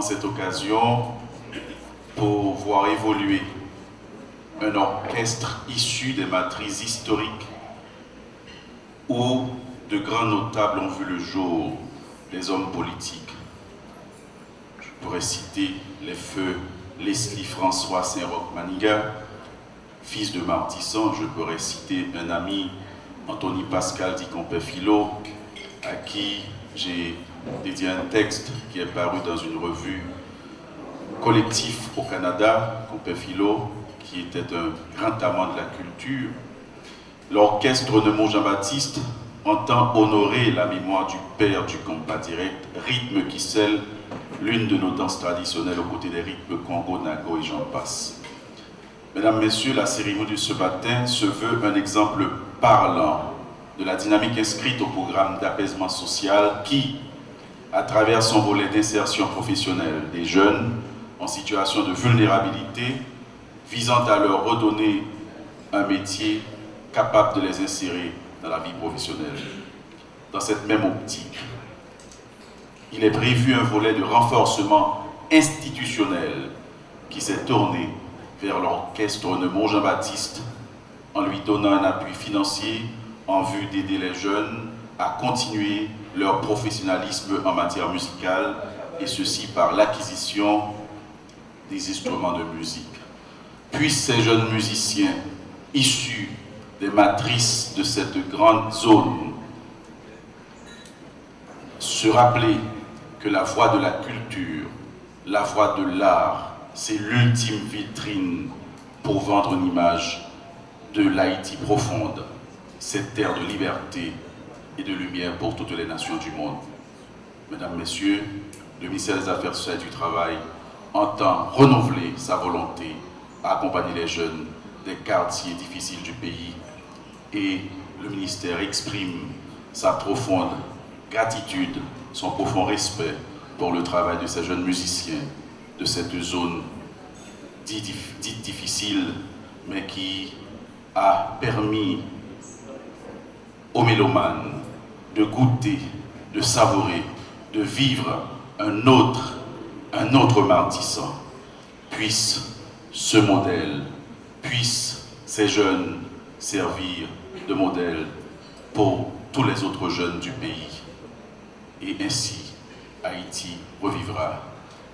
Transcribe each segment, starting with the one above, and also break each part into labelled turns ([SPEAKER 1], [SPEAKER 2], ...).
[SPEAKER 1] cette occasion pour voir évoluer un orchestre issu des matrices historiques où de grands notables ont vu le jour, des hommes politiques. Je pourrais citer les feux Leslie François Saint-Roch Maniga, fils de Martissan. Je pourrais citer un ami, Anthony Pascal Dicompé Philo, à qui j'ai dédié un texte qui est paru dans une revue collectif au Canada, Compé Philo, qui était un grand amant de la culture. L'orchestre de Jean-Baptiste entend honorer la mémoire du père du combat direct, rythme qui scelle l'une de nos danses traditionnelles aux côtés des rythmes Congo, Nago et j'en passe. Mesdames, Messieurs, la cérémonie de ce matin se veut un exemple parlant de la dynamique inscrite au programme d'apaisement social qui, à travers son volet d'insertion professionnelle des jeunes en situation de vulnérabilité, visant à leur redonner un métier capable de les insérer dans la vie professionnelle. Dans cette même optique, il est prévu un volet de renforcement institutionnel qui s'est tourné vers l'orchestre de Jean-Baptiste en lui donnant un appui financier en vue d'aider les jeunes à continuer leur professionnalisme en matière musicale, et ceci par l'acquisition des instruments de musique. Puissent ces jeunes musiciens issus des matrices de cette grande zone se rappeler que la voie de la culture, la voie de l'art, c'est l'ultime vitrine pour vendre une image de l'Haïti profonde, cette terre de liberté et de lumière pour toutes les nations du monde. Mesdames, Messieurs, le ministère des Affaires sociales et du Travail entend renouveler sa volonté à accompagner les jeunes des quartiers difficiles du pays, et le ministère exprime sa profonde gratitude, son profond respect pour le travail de ces jeunes musiciens de cette zone dite difficile, mais qui a permis aux mélomanes de goûter, de savourer, de vivre un autre Martissan. Puisse ce modèle, puisse ces jeunes servir de modèle pour tous les autres jeunes du pays. Et ainsi, Haïti revivra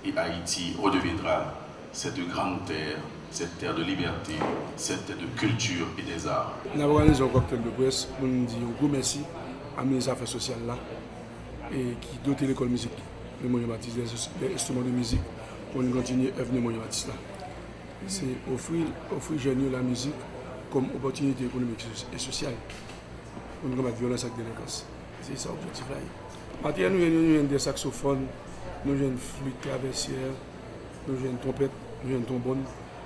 [SPEAKER 1] et Haïti redeviendra cette grande terre, cette terre de liberté, cette terre de culture et des arts.
[SPEAKER 2] Nous avons organisé un cocktail de presse pour nous dire un gros merci à mes affaires sociales là, et qui dote l'école musique de Jean-Baptiste des instruments de musique pour nous continuer à venir Jean-Baptiste là. C'est offrir jeunes la musique comme opportunité économique et sociale pour nous combattre la violence et la délinquance. C'est ça l'objectif là. Maintenant, nous avons des saxophones, nous avons une flûte traversière, nous avons une trompette, nous avons une trombone,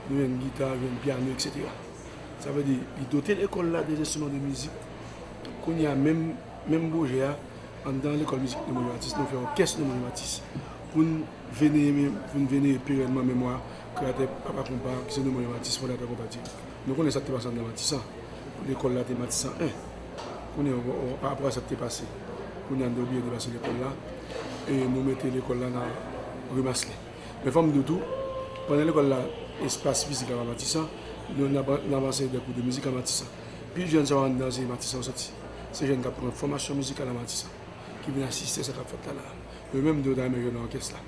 [SPEAKER 2] nous avons une guitare, nous avons un piano, etc. Ça veut dire doter l'école là des instruments de musique qu'on y a même projet dans l'école musique de Jean-Baptiste, nous faisons une orchestre de Jean-Baptiste pour venir pérенnement mémoire créateur Papa Compa qui est de Jean-Baptiste fondateur compatible. Nous connaissons ce qui passe dans Matissan. L'école là était Matissan 1. Par rapport à ce qui est passé, nous avons oublié de passer l'école là et nous mettons l'école là dans rue Masselet. Mais forme de tout, pendant l'école là, espace physique à Matissan, nous avons avancé des cours de musique à Matissan. Puis les jeunes sont dans ces Matissan sortis. Ces jeunes qui prennent une formation musicale à Matissan, qui viennent assister à cette fête là. Eux-mêmes de dans l'orchestre là.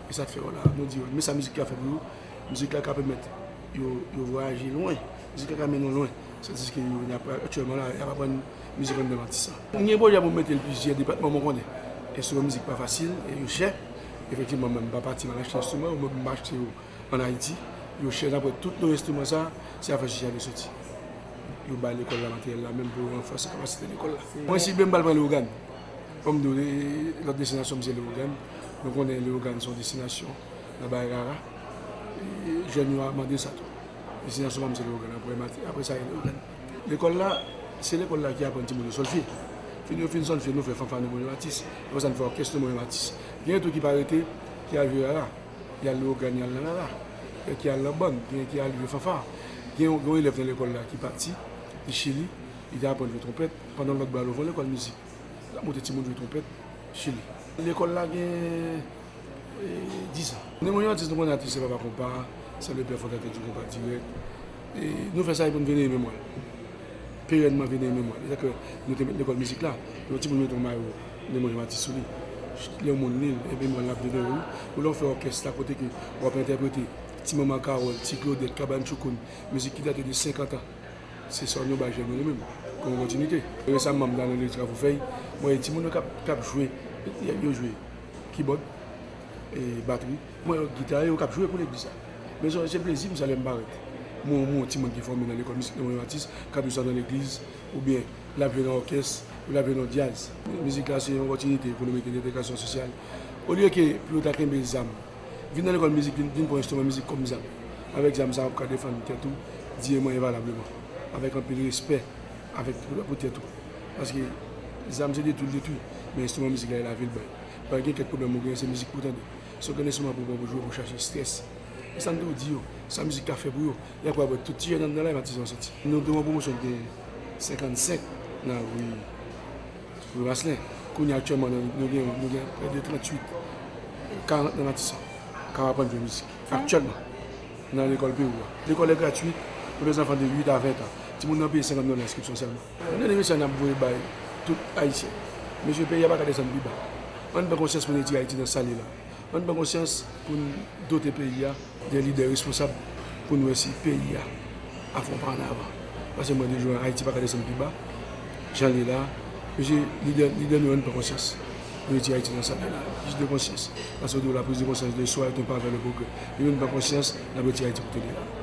[SPEAKER 2] Et ça fait là, nous disons, mais sa musique qui a fait pour nous, musique là qui permet de voyager loin, musique qui amène loin. C'est-à-dire qu'actuellement là, il n'y a pas de musique de Matissan. Il y a un projet pour mettre plusieurs départements, on connaît. Et c'est une musique pas facile et cher. Effectivement, même pas partir dans l'acheter instrument, ou même acheter en Haïti. Ils cherchent après tous nos instruments, ça, c'est affaire sociale de sortie. Ils ont l'école là, matériel là, même pour renforcer la capacité de l'école là. Moi, si je vais prendre l'organe, comme notre destination, c'est l'organe. Donc, on est l'organe, son destination, la Baïrara. Et je nous ai demandé ça tout. Destination, c'est l'organe. Après ça, il y a l'organe. L'école là, c'est l'école là qui apprend un petit peu de solfège. Nous faisons solfège, nous faisons fanfare de Jean-Baptiste. Après ça, nous faisons orchestre de Jean-Baptiste. Il y a un truc qui peut arrêter, qui a joué là. Il y a l'organe, il y a là. Qui a la bonne, qui a le fanfare. Il y a un élève dans l'école là qui est parti, de Chili, il a appris le trompette. Pendant l'autre balle, l'école musique. Il a monté le trompette, Chili. L'école là, il y a 10 ans. Nous sommes artistes, nous sommes artistes, c'est pas compas, c'est le père fondateur du compas direct. Et nous faisons ça pour nous venir aimer moi. Périodement venir aimer moi. C'est-à-dire que nous avons l'école musique là, nous avons mis maillot, nous avons artistes sous lui. Le monde nil, et puis moi on a fait nous fait orchestre à côté que on va interpréter Petit Maman Carole, Petit Claudette, Cabane Choukoun, musique qui date de 50 ans. C'est ça nous bâgons nous-mêmes, comme continuité. Récemment dans le travail fait, moi et Timon cap jouer, il a joué keyboard et batterie. Moi guitare et cap jouer pour l'église. Mais c'est plaisir, nous allons me barrer. Mon Timon qui est formé dans l'école musique de artiste, cap ça dans l'église ou bien la jouer dans l'orchestre. Ou la venons jazz. La musique là, c'est une opportunité pour nous mettre une intégration sociale. Au lieu que pour nous attaquer les âmes, venir dans l'école de musique, venir pour un instrument de musique comme ça. Avec ça, on peut défendre tout, dire moi valablement. Avec un peu de respect, avec pour tout. Parce que les âmes, c'est détruit. Mais l'instrument de musique là, il a vu le bain. Pas qu'il y a quelques problèmes, c'est musique pour t'aider. Si on a un instrument pour jouer, pour chercher stress. Et ça nous dit, sa musique a fait pour eux. Il y a quoi, tout tiré dans la bâtisse. Nous devons une promotion de 55 dans le Vasselin, qu'on a actuellement, nous avons près de 38, 40 dans Matisson, 40 de musique. Actuellement, dans l'école PO. L'école est gratuite pour les enfants de 8 à 20 ans. Si vous avez payé 50 000 d'inscription seulement. Nous avons mis pour tout Haïtien. Mais je ne paye pas qu'à descendre plus bas. On a conscience pour les Haïti dans ce là. On a conscience pour d'autres pays, des leaders responsables pour nous aussi, pays à fond par en avant. Parce que moi, je joue en Haïti, pas qu'à descendre plus bas. J'en ai là. L'idée nous pas conscience. Nous étions Haïti dans ça, prise de conscience. Parce que la prise de conscience de soi est un pas vers le progrès. Nous n'avons pas conscience, la Haïti pour tenir là.